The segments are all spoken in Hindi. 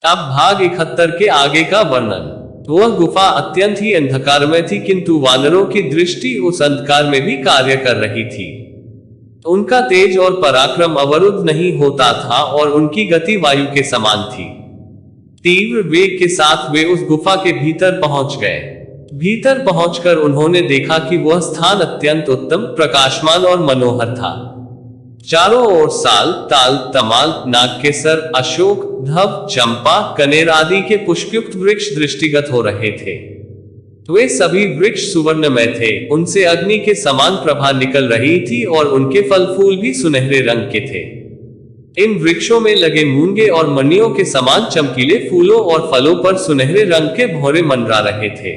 अब भाग 71 के आगे का वर्णन। वह गुफा अत्यंत ही अंधकारमय थी, किंतु वानरों की दृष्टि उस अंधकार में भी कार्य कर रही थी। उनका तेज और पराक्रम अवरुद्ध नहीं होता था और उनकी गति वायु के समान थी। तीव्र वेग के साथ वे उस गुफा के भीतर पहुंच गए। भीतर पहुंचकर उन्होंने देखा कि वह स्थान अत्यंत उत्तम, प्रकाशमान और मनोहर था। चारों ओर साल, ताल, तमाल, नागकेसर, अशोक, धब, चंपा, कनेर आदि के पुष्पयुक्त वृक्ष दृष्टिगत हो रहे थे। वे सभी वृक्ष सुवर्णमय थे, उनसे अग्नि के समान प्रभा निकल रही थी और उनके फल फूल भी सुनहरे रंग के थे। इन वृक्षों में लगे मूंगे और मणियों के समान चमकीले फूलों और फलों पर सुनहरे रंग के भौरे मंडरा रहे थे।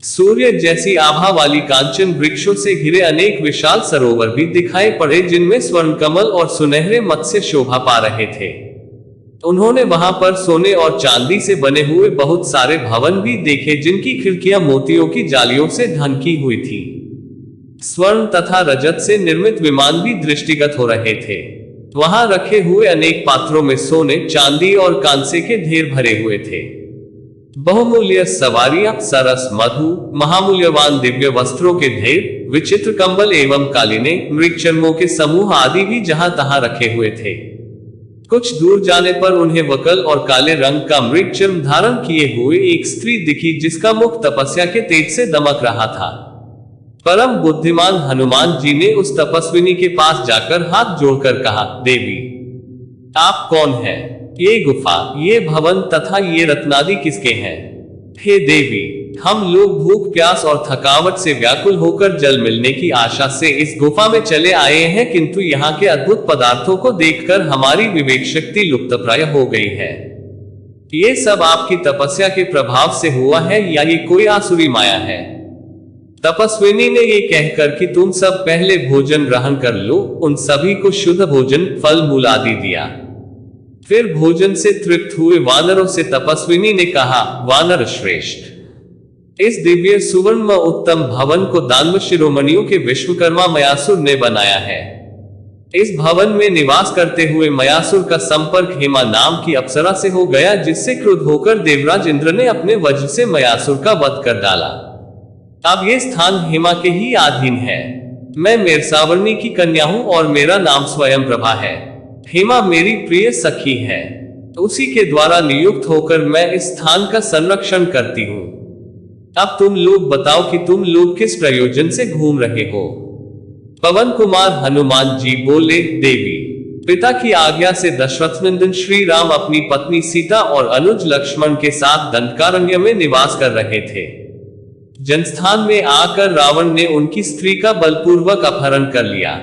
सूर्य जैसी आभा वाली कांचन वृक्षों से घिरे अनेक विशाल सरोवर भी दिखाई पड़े, जिनमें स्वर्ण कमल और सुनहरे मत्स्य शोभा पा रहे थे। उन्होंने वहां पर सोने और चांदी से बने हुए बहुत सारे भवन भी देखे, जिनकी खिड़कियां मोतियों की जालियों से ढकी हुई थी। स्वर्ण तथा रजत से निर्मित विमान भी दृष्टिगत हो रहे थे। वहां रखे हुए अनेक पात्रों में सोने, चांदी और कांसे के ढेर भरे हुए थे। बहुमूल्य सवारियां, सरस, मधु, महामूल्यवान दिव्य वस्त्रों के ढेर, विचित्र कंबल एवं कालीने, मृगचर्मों के समूह आदि भी जहां तहां रखे हुए थे। कुछ दूर जाने पर उन्हें वकल और काले रंग का मृगचर्म धारण किए हुए एक स्त्री दिखी, जिसका मुख तपस्या के तेज से दमक रहा था। परम बुद्धिमान हनुमान जी ने उस तपस्विनी के पास जाकर हाथ जोड़कर कहा, देवी, आप कौन हैं? ये गुफा, ये भवन तथा ये रत्नादि किसके हैं? हे देवी, हम लोग भूख प्यास और थकावट से व्याकुल होकर जल मिलने की आशा से इस गुफा में चले आए हैं, किंतु यहाँ के अद्भुत पदार्थों को देखकर हमारी विवेक शक्ति लुप्तप्राय हो गई है। ये सब आपकी तपस्या के प्रभाव से हुआ है या ये कोई आसुरी माया है? तपस्विनी ने ये कहकर कि तुम सब पहले भोजन ग्रहण कर लो, उन सभी को शुद्ध भोजन, फल मूल आदि दिया। फिर भोजन से तृप्त हुए वानरों से तपस्विनी ने कहा, वानर श्रेष्ठ, इस दिव्य सुवर्ण उत्तम भवन को दानव शिरोमणियों के विश्वकर्मा मयासुर ने बनाया है। इस भवन में निवास करते हुए मयासुर का संपर्क हेमा नाम की अप्सरा से हो गया, जिससे क्रुद्ध होकर देवराज इंद्र ने अपने वज्र से मयासुर का वध कर डाला। अब ये स्थान हेमा के ही अधीन है। मैं मेरसावर्णी की कन्या हूँ और मेरा नाम स्वयं प्रभा है। हेमा मेरी प्रिय सखी है, उसी के द्वारा नियुक्त होकर मैं इस स्थान का संरक्षण करती हूँ। अब तुम लोग बताओ कि तुम लोग किस प्रयोजन से घूम रहे हो? पवन कुमार हनुमान जी बोले, देवी, पिता की आज्ञा से दशरथनंदन श्री राम अपनी पत्नी सीता और अनुज लक्ष्मण के साथ दंडकारण्य में निवास कर रहे थे। जनस्थान में आकर रावण ने उनकी स्त्री का बलपूर्वक अपहरण कर लिया।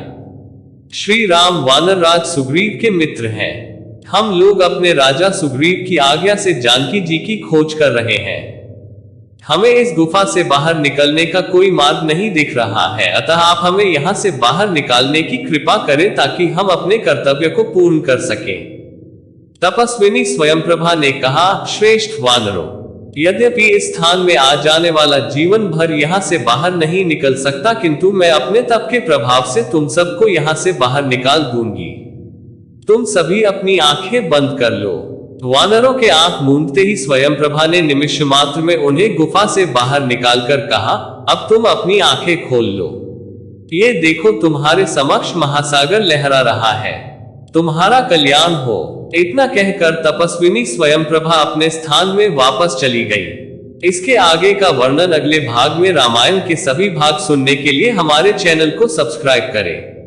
श्री राम वानर राज सुग्रीव के मित्र हैं। हम लोग अपने राजा सुग्रीव की आज्ञा से जानकी जी की खोज कर रहे हैं। हमें इस गुफा से बाहर निकलने का कोई मार्ग नहीं दिख रहा है, अतः आप हमें यहाँ से बाहर निकालने की कृपा करें ताकि हम अपने कर्तव्य को पूर्ण कर सकें। तपस्विनी स्वयंप्रभा ने कहा, श्रेष्ठ वानरों, यद्यपि इस स्थान में आ जाने वाला जीवन भर यहाँ से बाहर नहीं निकल सकता, किंतु मैं अपने तप के प्रभाव से तुम सबको यहाँ से बाहर निकाल दूंगी। तुम सभी अपनी आंखें बंद कर लो। वानरों के आंख मूंदते ही स्वयंप्रभा ने निमिष मात्र में उन्हें गुफा से बाहर निकालकर कहा, अब तुम अपनी आंखें खोल लो। ये देखो, तुम्हारे समक्ष महासागर लहरा रहा है। तुम्हारा कल्याण हो। इतना कहकर तपस्विनी स्वयंप्रभा अपने स्थान में वापस चली गई। इसके आगे का वर्णन अगले भाग में। रामायण के सभी भाग सुनने के लिए हमारे चैनल को सब्सक्राइब करें।